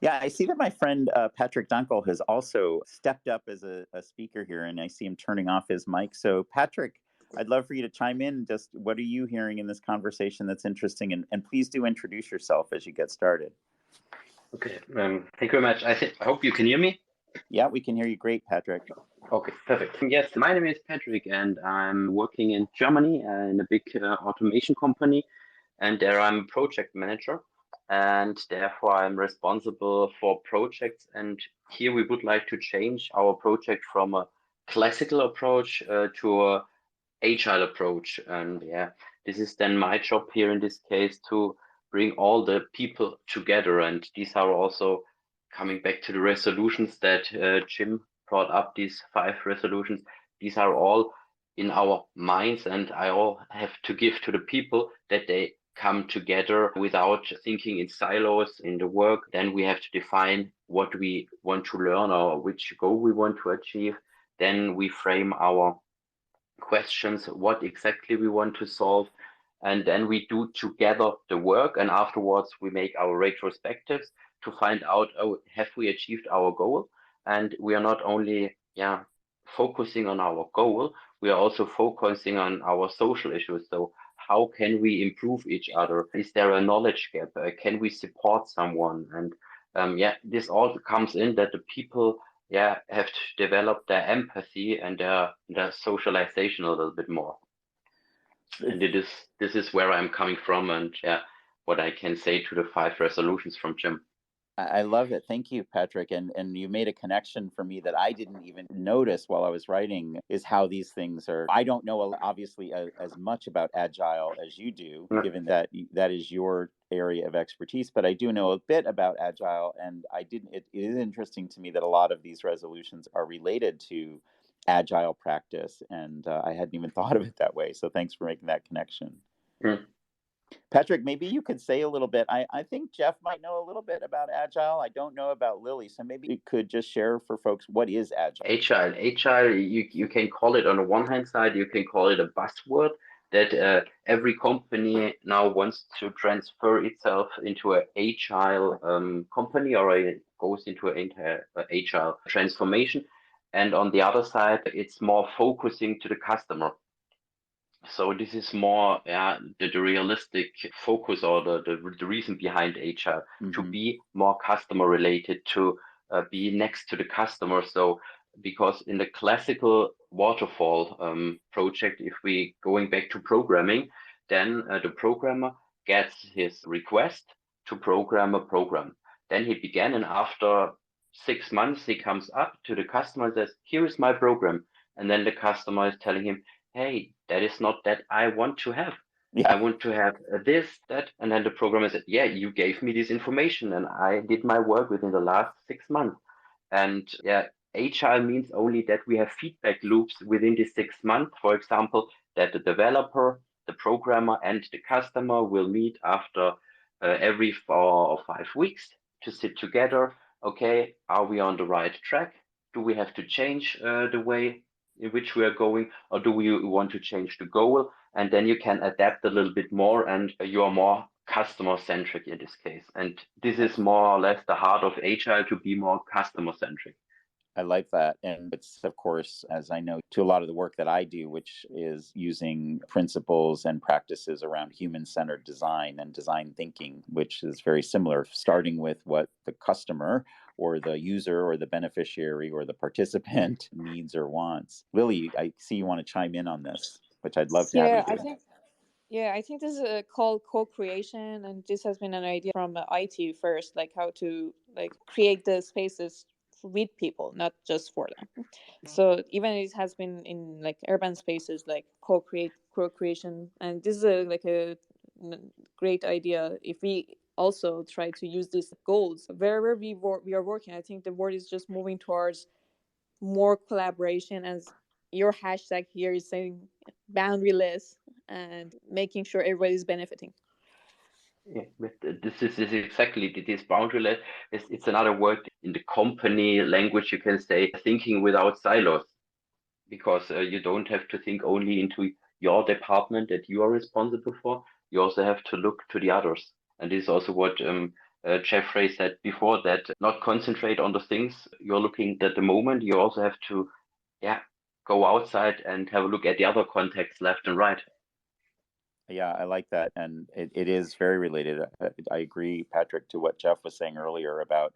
Yeah, I see that my friend Patrick Dunkel has also stepped up as a speaker here, and I see him turning off his mic. So, Patrick, I'd love for you to chime in. Just what are you hearing in this conversation that's interesting? And please do introduce yourself as you get started. Okay, thank you very much. I hope you can hear me. Yeah, we can hear you great, Patrick. Okay, perfect. Yes, my name is Patrick, and I'm working in Germany in a big automation company, and there I'm project manager, and therefore I'm responsible for projects. And here we would like to change our project from a classical approach to a agile approach. And yeah, this is then my job here in this case to bring all the people together. And these are also coming back to the resolutions that Jim brought up, these 5 resolutions. These are all in our minds, and I all have to give to the people that they come together without thinking in silos in the work. Then we have to define what we want to learn or which goal we want to achieve. Then we frame our questions, what exactly we want to solve, and then we do together the work, and afterwards we make our retrospectives to find out, oh, have we achieved our goal? And we are not only focusing on our goal, we are also focusing on our social issues. So how can we improve each other? Is there a knowledge gap? Can we support someone? And this all comes in that the people have to develop their empathy and their socialization a little bit more. And this is where I'm coming from, and what I can say to the 5 resolutions from Jim. I love it. Thank you, Patrick. And you made a connection for me that I didn't even notice while I was writing is how these things are. I don't know obviously as much about agile as you do, Yeah. given that that is your area of expertise, but I do know a bit about agile, and I didn't. It is interesting to me that a lot of these resolutions are related to agile practice, and I hadn't even thought of it that way. So thanks for making that connection. Mm. Patrick, maybe you could say a little bit. I think Jeff might know a little bit about Agile. I don't know about Lily. So maybe you could just share for folks what is Agile? Agile, you can call it on the one hand side, you can call it a buzzword that every company now wants to transfer itself into an agile company, or it goes into an agile transformation. And on the other side, it's more focusing to the customer. So this is more the realistic focus, or the reason behind HR to be more customer related, to be next to the customer. So because in the classical waterfall project, if we going back to programming, then the programmer gets his request to program a program. Then he began, and after 6 months, he comes up to the customer and says, "Here is my program." And then the customer is telling him, "Hey, that is not that I want to have. I Yeah. want to have this, that." And then the programmer said, "Yeah, you gave me this information and I did my work within the last 6 months." And agile means only that we have feedback loops within these 6 months. For example, that the developer, the programmer, and the customer will meet after every 4 or 5 weeks to sit together. Okay, are we on the right track? Do we have to change the way in which we are going, or do we want to change the goal? And then you can adapt a little bit more, and you are more customer centric in this case. And this is more or less the heart of agile, to be more customer centric. I like that. And it's, of course, as I know, to a lot of the work that I do, which is using principles and practices around human centered design and design thinking, which is very similar, starting with what the customer or the user or the beneficiary or the participant needs or wants. Lily, I see you want to chime in on this, which I'd love to have you Yeah, I do. think I think this is called co-creation, and this has been an idea from IT first, like how to create the spaces with people, not just for them. So even it has been in urban spaces, like co-creation, and this is a great idea. If we also try to use these goals wherever we are working, I think the world is just moving towards more collaboration, as your hashtag here is saying, boundaryless, and making sure everybody's benefiting. Yeah, this is exactly this boundaryless. It's another word in the company language. You can say thinking without silos, because you don't have to think only into your department that you are responsible for. You also have to look to the others, and this is also what Jeffrey said before, that not concentrate on the things you're looking at the moment. You also have to, go outside and have a look at the other contexts left and right. Yeah, I like that. And it is very related. I agree, Patrick, to what Jeff was saying earlier about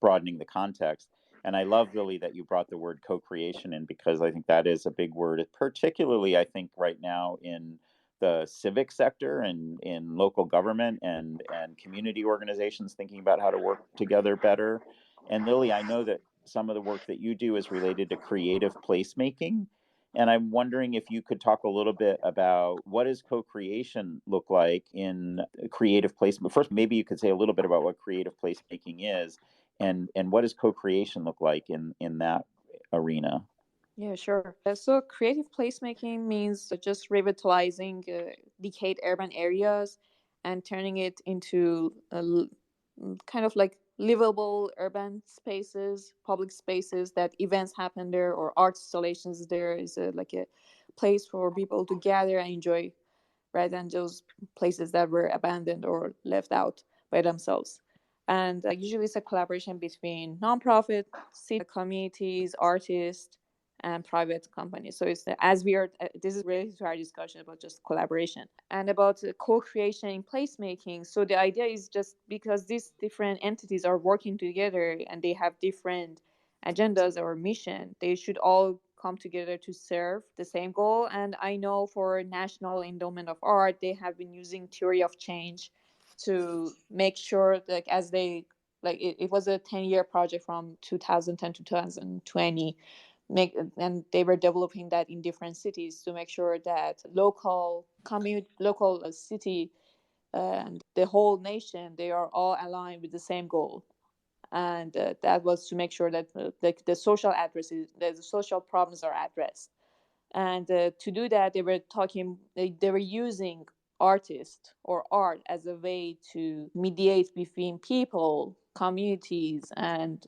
broadening the context. And I love really that you brought the word co-creation in, because I think that is a big word, particularly I think right now in the civic sector and in local government and community organizations thinking about how to work together better. And Lily, I know that some of the work that you do is related to creative placemaking. And I'm wondering if you could talk a little bit about what does co-creation look like in creative placement. First, maybe you could say a little bit about what creative placemaking is, and what does co-creation look like in that arena? Yeah, sure. So creative placemaking means just revitalizing decayed urban areas and turning it into kind of like livable urban spaces, public spaces that events happen there or art installations there is like a place for people to gather and enjoy, rather than those places that were abandoned or left out by themselves. And usually it's a collaboration between nonprofit, city communities, artists, and private companies. So it's as we are, this is related to our discussion about just collaboration and about co-creation in placemaking. So the idea is just because these different entities are working together and they have different agendas or mission, they should all come together to serve the same goal. And I know for National Endowment of Art, they have been using theory of change to make sure that as they it was a 10-year project from 2010 to 2020 and they were developing that in different cities to make sure that local city and the whole nation, they are all aligned with the same goal. And that was to make sure that the social addresses, the social problems are addressed. And to do that, they were using artists or art as a way to mediate between people, communities, and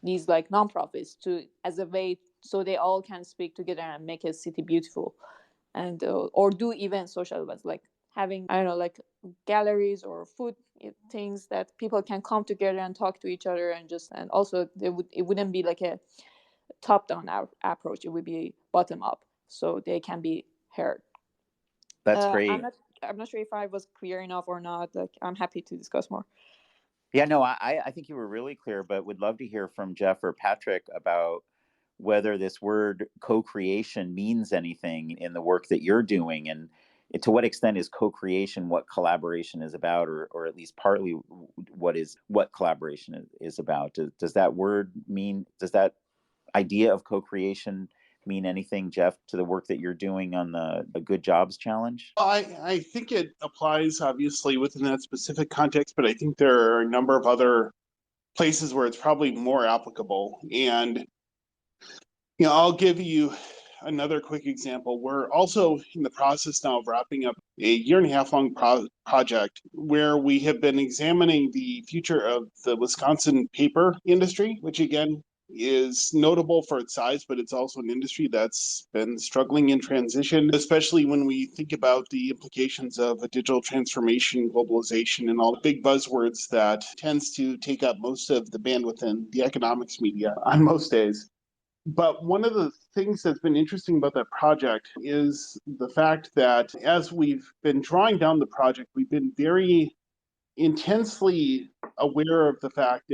these like nonprofits, to as a way so they all can speak together and make a city beautiful. And or do even social events like having, I don't know, like galleries or food things that people can come together and talk to each other. And also it wouldn't be like a top down approach, it would be bottom up so they can be heard. That's great. I'm not sure if I was clear enough or not. Like, I'm happy to discuss more. Yeah, no, I think you were really clear, but would love to hear from Jeff or Patrick about whether this word co-creation means anything in the work that you're doing, and to what extent is co-creation what collaboration is about, or at least partly what collaboration is about. Does that idea of co-creation mean anything, Jeff, to the work that you're doing on the Good Jobs Challenge? Well, I think it applies obviously within that specific context, but I think there are a number of other places where it's probably more applicable. And I'll give you another quick example. We're also in the process now of wrapping up a 1.5 year long project where we have been examining the future of the Wisconsin paper industry, which again is notable for its size, but it's also an industry that's been struggling in transition, especially when we think about the implications of a digital transformation, globalization, and all the big buzzwords that tends to take up most of the bandwidth in the economics media on most days. But one of the things that's been interesting about that project is the fact that as we've been drawing down the project, we've been very intensely aware of the fact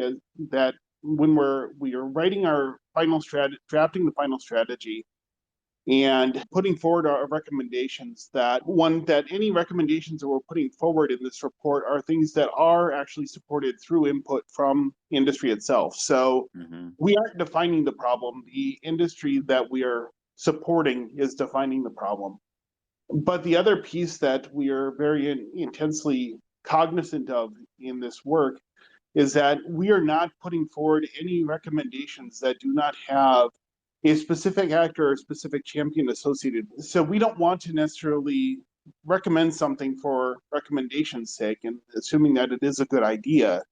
that when we are writing our final drafting the final strategy and putting forward our recommendations, that any recommendations that we're putting forward in this report are things that are actually supported through input from industry itself. So we aren't defining the problem. The industry that we are supporting is defining the problem. But the other piece that we are very intensely cognizant of in this work is that we are not putting forward any recommendations that do not have a specific actor or a specific champion associated. So we don't want to necessarily recommend something for recommendation's sake and assuming that it is a good idea,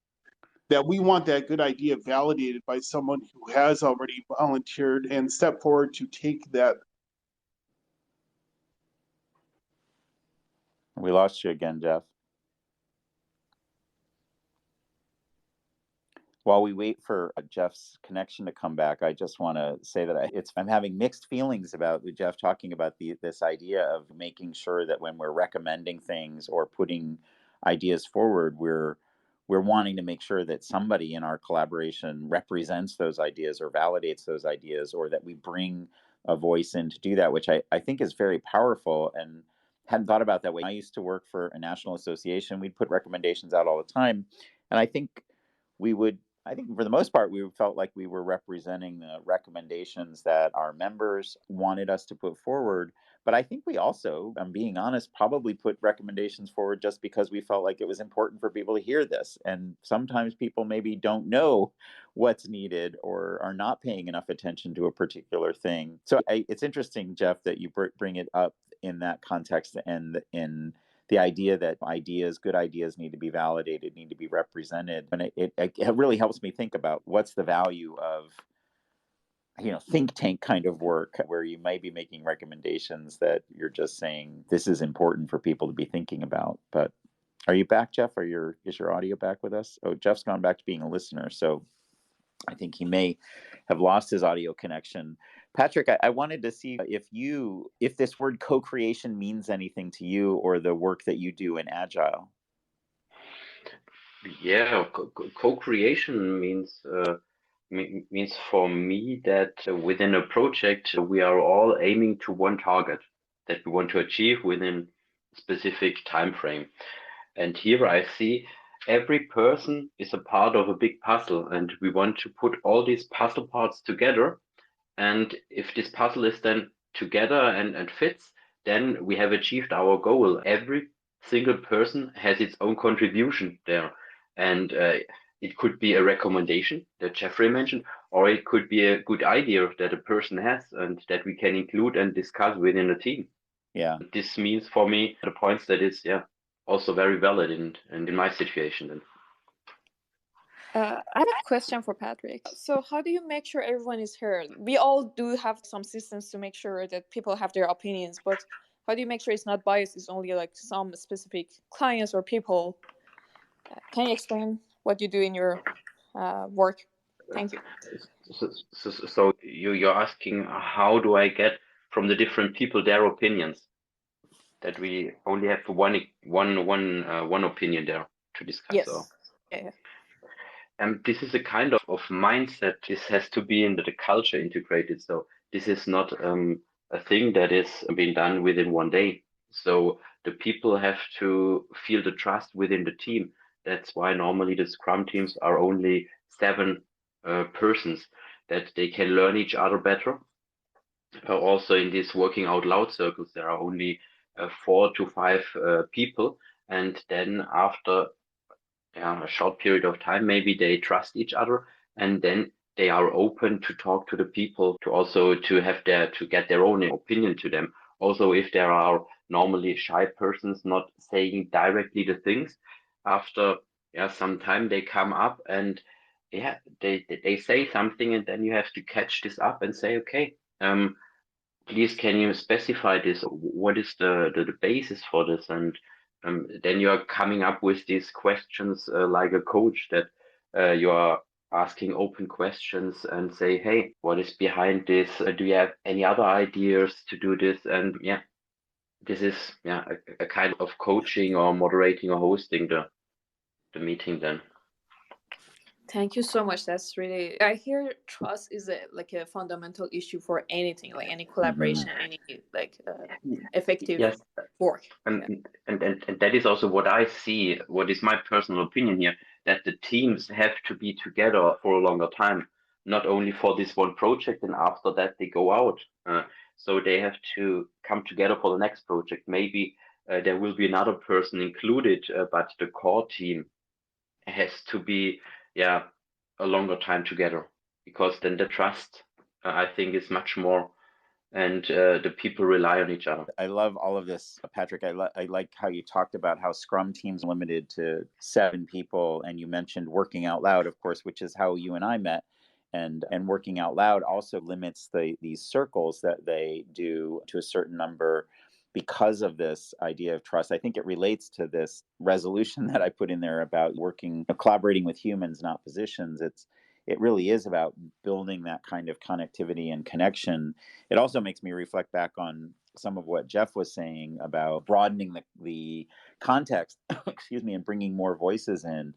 that we want that good idea validated by someone who has already volunteered and stepped forward to take that. We lost you again, Jeff. While we wait for Jeff's connection to come back, I just want to say that I'm having mixed feelings about Jeff talking about this idea of making sure that when we're recommending things or putting ideas forward, we're wanting to make sure that somebody in our collaboration represents those ideas or validates those ideas, or that we bring a voice in to do that, which I think is very powerful and hadn't thought about that way. I used to work for a national association. We'd put recommendations out all the time. And I think for the most part, we felt like we were representing the recommendations that our members wanted us to put forward. But I think we also, I'm being honest, probably put recommendations forward just because we felt like it was important for people to hear this. And sometimes people maybe don't know what's needed or are not paying enough attention to a particular thing. So it's interesting, Jeff, that you bring it up in that context and in the idea that good ideas need to be validated, need to be represented. And it really helps me think about what's the value of, think tank kind of work where you might be making recommendations that you're just saying, this is important for people to be thinking about. But are you back, Jeff? Is your audio back with us? Oh, Jeff's gone back to being a listener. So I think he may have lost his audio connection. Patrick, I wanted to see if this word co-creation means anything to you or the work that you do in Agile. Yeah, co-creation means for me that within a project we are all aiming to one target that we want to achieve within a specific time frame. And here I see every person is a part of a big puzzle, and we want to put all these puzzle parts together. And if this puzzle is then together and fits, then we have achieved our goal. Every single person has its own contribution there. And it could be a recommendation that Jeffrey mentioned, or it could be a good idea that a person has and that we can include and discuss within a team. Yeah. This means for me the points that is also very valid in my situation. Then. I have a question for Patrick. So, how do you make sure everyone is heard? We all do have some systems to make sure that people have their opinions, but how do you make sure it's not biased? It's only like some specific clients or people. Can you explain what you do in your work? Thank you. So you're asking how do I get from the different people their opinions? That we only have one opinion there to discuss. Yes. So. Yeah. This is a kind of mindset. This has to be into the culture integrated. So this is not a thing that is being done within one day. So the people have to feel the trust within the team. That's why normally the Scrum teams are only 7 persons, that they can learn each other better. Also in these working out loud circles, there are only 4 to 5 people. And then after a short period of time, maybe they trust each other, and then they are open to talk to the people, to get their own opinion to them. Also, if there are normally shy persons not saying directly the things, after some time they come up and they say something, and then you have to catch this up and say, okay, please can you specify this? What is the basis for this? And then you are coming up with these questions like a coach, that you are asking open questions and say, hey, what is behind this? Do you have any other ideas to do this? And this is a kind of coaching or moderating or hosting the meeting then. Thank you so much. That's really. I hear trust is a fundamental issue for anything, like any collaboration, any effective work. And that is also what I see. What is my personal opinion here? That the teams have to be together for a longer time, not only for this one project, and after that they go out. So they have to come together for the next project. Maybe there will be another person included, but the core team has to be a longer time together, because then the trust I think is much more, and the people rely on each other. I love all of this, Patrick. I like how you talked about how Scrum teams are limited to 7 people, and you mentioned working out loud, of course, which is how you and I met. And working out loud also limits these circles that they do to a certain number. because of this idea of trust. I think it relates to this resolution that I put in there about collaborating with humans, not positions. It really is about building that kind of connectivity and connection. It also makes me reflect back on some of what Jeff was saying about broadening the context, excuse me, and bringing more voices in.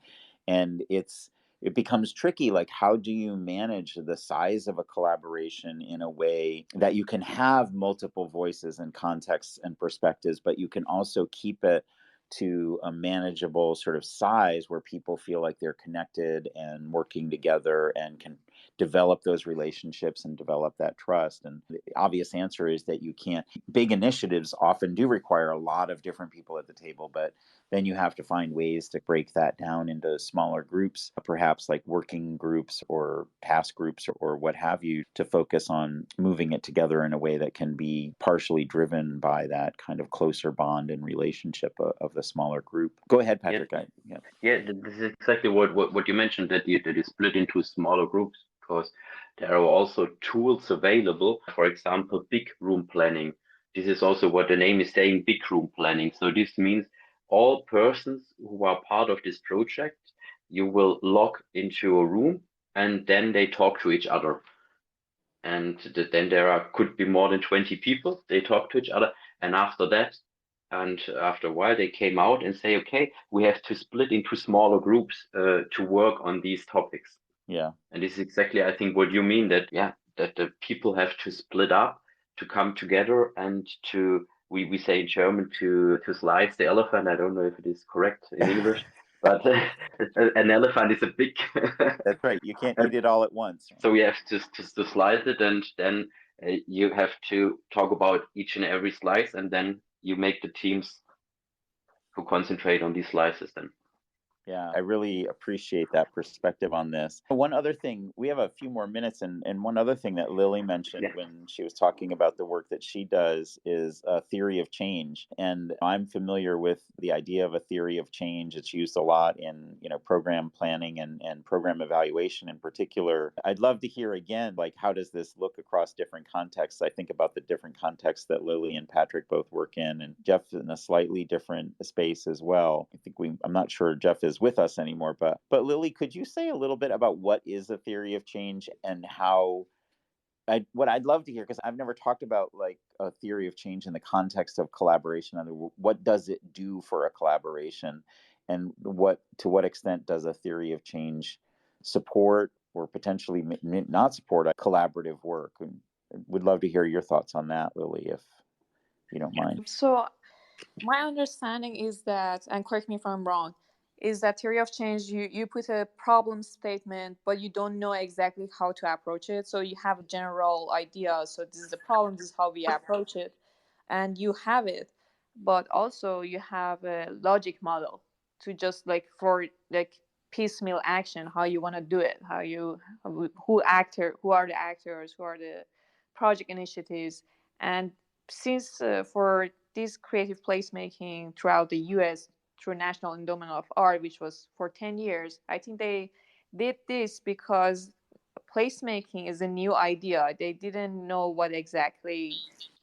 And it becomes tricky. Like, how do you manage the size of a collaboration in a way that you can have multiple voices and contexts and perspectives, but you can also keep it to a manageable sort of size where people feel like they're connected and working together and can develop those relationships and develop that trust? And the obvious answer is that you can't. Big initiatives often do require a lot of different people at the table, but then you have to find ways to break that down into smaller groups, perhaps like working groups or task groups or what have you, to focus on moving it together in a way that can be partially driven by that kind of closer bond and relationship of the smaller group. Go ahead, Patrick. Yeah, this is exactly what you mentioned, that you split into smaller groups, because there are also tools available. For example, big room planning. This is also what the name is saying, big room planning. So this means all persons who are part of this project, you will log into a room and then they talk to each other. And then could be more than 20 people, they talk to each other. And after that, and after a while, they came out and say, okay, we have to split into smaller groups to work on these topics. Yeah. And this is exactly, I think, what you mean, that the people have to split up, to come together, and we say in German, to slice the elephant. I don't know if it is correct in English, but an elephant is a big. That's right. You can't eat it all at once. So we have to slice it, and then you have to talk about each and every slice, and then you make the teams who concentrate on these slices then. Yeah, I really appreciate that perspective on this. One other thing, we have a few more minutes, and one other thing that Lily mentioned when she was talking about the work that she does is a theory of change. And I'm familiar with the idea of a theory of change. It's used a lot in, program planning and program evaluation in particular. I'd love to hear again, like, how does this look across different contexts? I think about the different contexts that Lily and Patrick both work in, and Jeff in a slightly different space as well. I'm not sure Jeff is with us anymore, but Lily, could you say a little bit about what is a theory of change and how what I'd love to hear, because I've never talked about like a theory of change in the context of collaboration. What does it do for a collaboration, and to what extent does a theory of change support or potentially not support a collaborative work? And would love to hear your thoughts on that, Lily, if you don't mind. So my understanding is that, and correct me if I'm wrong, is that theory of change, you put a problem statement, but you don't know exactly how to approach it. So you have a general idea. So this is the problem, this is how we approach it, and you have it. But also you have a logic model to just for piecemeal action, how you want to do it, who are the actors, who are the project initiatives. And since for this creative placemaking throughout the US through National Endowment of Art, which was for 10 years, I think they did this because placemaking is a new idea. They didn't know what exactly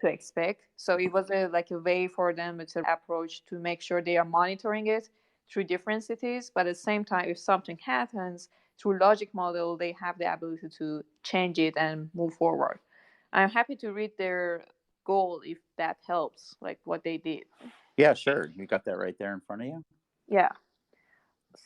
to expect. So it was a way for them to approach to make sure they are monitoring it through different cities. But at the same time, if something happens through logic model, they have the ability to change it and move forward. I'm happy to read their goal if that helps, like what they did. Yeah, sure. You got that right there in front of you? Yeah.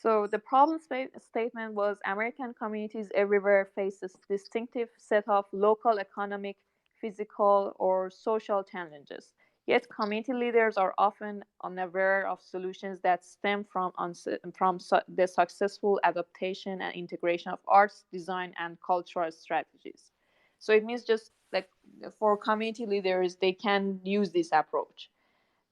So the problem statement was American communities everywhere face a distinctive set of local economic, physical, or social challenges. Yet community leaders are often unaware of solutions that stem from the successful adaptation and integration of arts, design, and cultural strategies. So it means just like for community leaders, they can use this approach.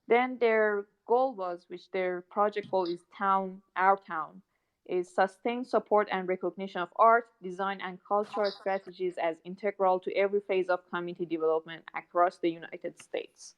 Then their goal was, which their project goal is Our Town, is sustained support and recognition of art, design, and cultural strategies as integral to every phase of community development across the United States.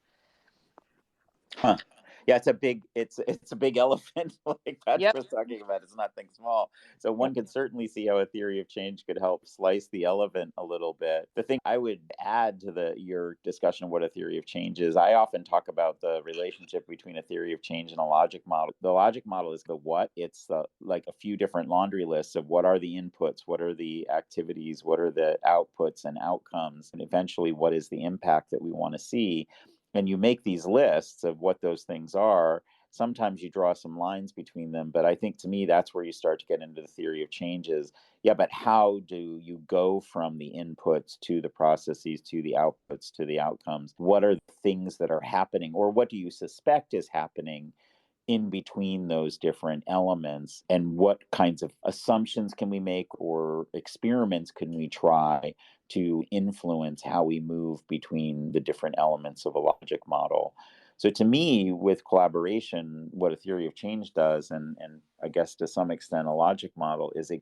Huh. Yeah, it's a big elephant, like Patrick Yep. was talking about. It's nothing small. So one could certainly see how a theory of change could help slice the elephant a little bit. The thing I would add to your discussion of what a theory of change is, I often talk about the relationship between a theory of change and a logic model. The logic model is the what. It's like a few different laundry lists of what are the inputs, what are the activities, what are the outputs and outcomes, and eventually what is the impact that we want to see. And you make these lists of what those things are. Sometimes you draw some lines between them, but I think to me that's where you start to get into the theory of changes. Yeah, but how do you go from the inputs to the processes to the outputs to the outcomes? What are the things that are happening, or what do you suspect is happening in between those different elements, and what kinds of assumptions can we make or experiments can we try to influence how we move between the different elements of a logic model? So to me, with collaboration, what a theory of change does, and I guess to some extent a logic model, is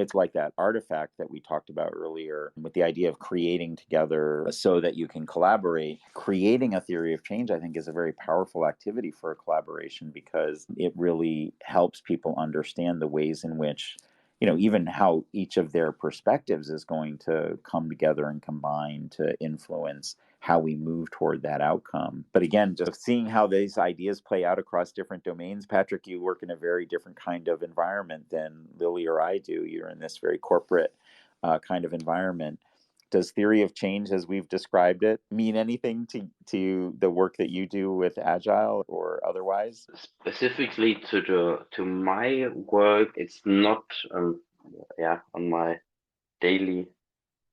it's like that artifact that we talked about earlier with the idea of creating together so that you can collaborate. Creating a theory of change, I think, is a very powerful activity for a collaboration because it really helps people understand the ways in which, even how each of their perspectives is going to come together and combine to influence how we move toward that outcome. But again, just seeing how these ideas play out across different domains. Patrick, you work in a very different kind of environment than Lily or I do. You're in this very corporate kind of environment. Does theory of change, as we've described it, mean anything to the work that you do with Agile or otherwise? Specifically to my work, it's not on my daily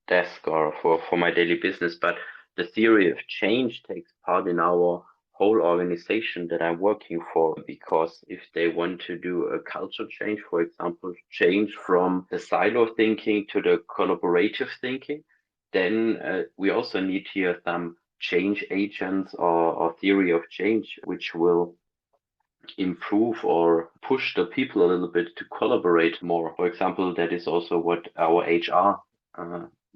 desk or for my daily business, but the theory of change takes part in our whole organization that I'm working for, because if they want to do a culture change, for example, change from the silo thinking to the collaborative thinking, then we also need here some change agents or theory of change, which will improve or push the people a little bit to collaborate more. For example, that is also what our HR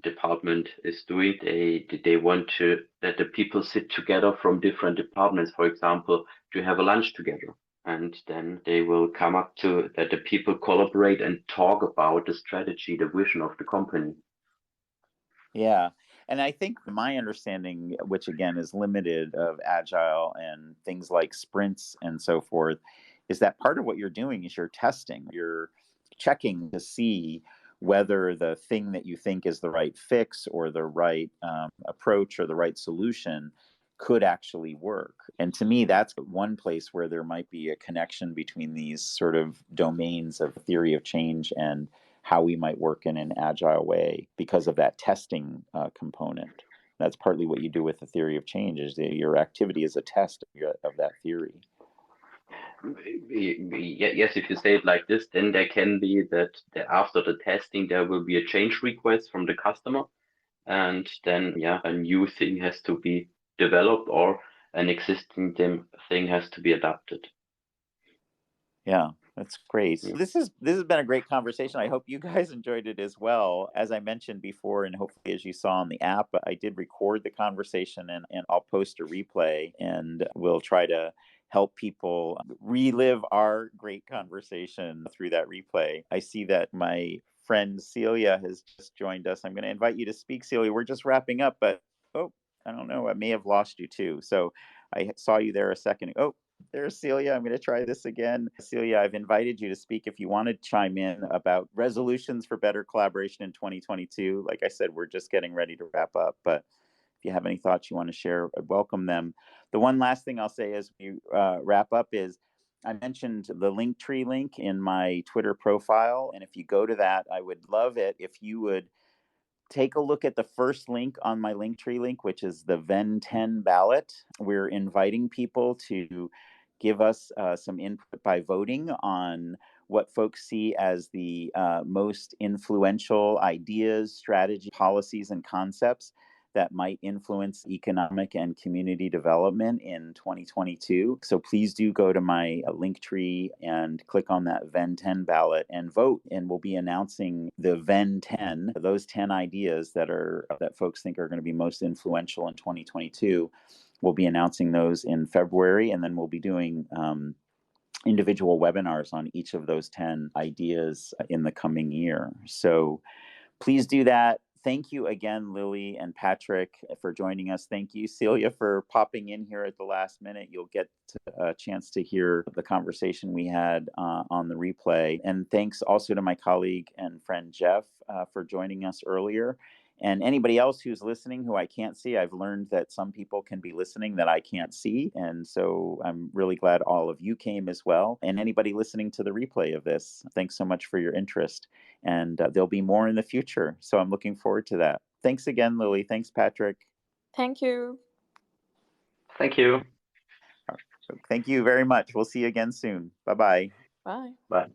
department is doing. They want to that the people sit together from different departments, for example, to have a lunch together. And then they will come up to that the people collaborate and talk about the strategy, the vision of the company. Yeah. And I think my understanding, which again is limited, of Agile and things like sprints and so forth, is that part of what you're doing is you're testing, you're checking to see whether the thing that you think is the right fix or the right approach or the right solution could actually work. And to me, that's one place where there might be a connection between these sort of domains of theory of change and how we might work in an agile way because of that testing component. That's partly what you do with the theory of change, is that your activity is a test of that theory. Yes, if you say it like this, then there can be that after the testing, there will be a change request from the customer. And then, a new thing has to be developed or an existing thing has to be adapted. Yeah, that's great. So this has been a great conversation. I hope you guys enjoyed it as well. As I mentioned before, and hopefully as you saw on the app, I did record the conversation and I'll post a replay, and we'll try to help people relive our great conversation through that replay. I see that my friend Celia has just joined us. I'm going to invite you to speak, Celia. We're just wrapping up, but I don't know. I may have lost you too. So I saw you there a second. There's Celia. I'm going to try this again. Celia, I've invited you to speak if you want to chime in about resolutions for better collaboration in 2022. Like I said, we're just getting ready to wrap up, but if you have any thoughts you want to share, I'd welcome them. The one last thing I'll say as we wrap up is I mentioned the Linktree link in my Twitter profile. And if you go to that, I would love it if you would take a look at the first link on my Linktree link, which is the Venn 10 ballot. We're inviting people to give us some input by voting on what folks see as the most influential ideas, strategies, policies, and concepts that might influence economic and community development in 2022. So please do go to my Linktree and click on that Venn 10 ballot and vote. And we'll be announcing the Venn 10, those 10 ideas that folks think are going to be most influential in 2022. We'll be announcing those in February, and then we'll be doing individual webinars on each of those 10 ideas in the coming year. So please do that. Thank you again, Lily and Patrick, for joining us. Thank you, Celia, for popping in here at the last minute. You'll get a chance to hear the conversation we had on the replay. And thanks also to my colleague and friend Jeff for joining us earlier. And anybody else who's listening who I can't see, I've learned that some people can be listening that I can't see. And so I'm really glad all of you came as well. And anybody listening to the replay of this, thanks so much for your interest. And there'll be more in the future. So I'm looking forward to that. Thanks again, Lily. Thanks, Patrick. Thank you. Thank you. So thank you very much. We'll see you again soon. Bye-bye. Bye. Bye.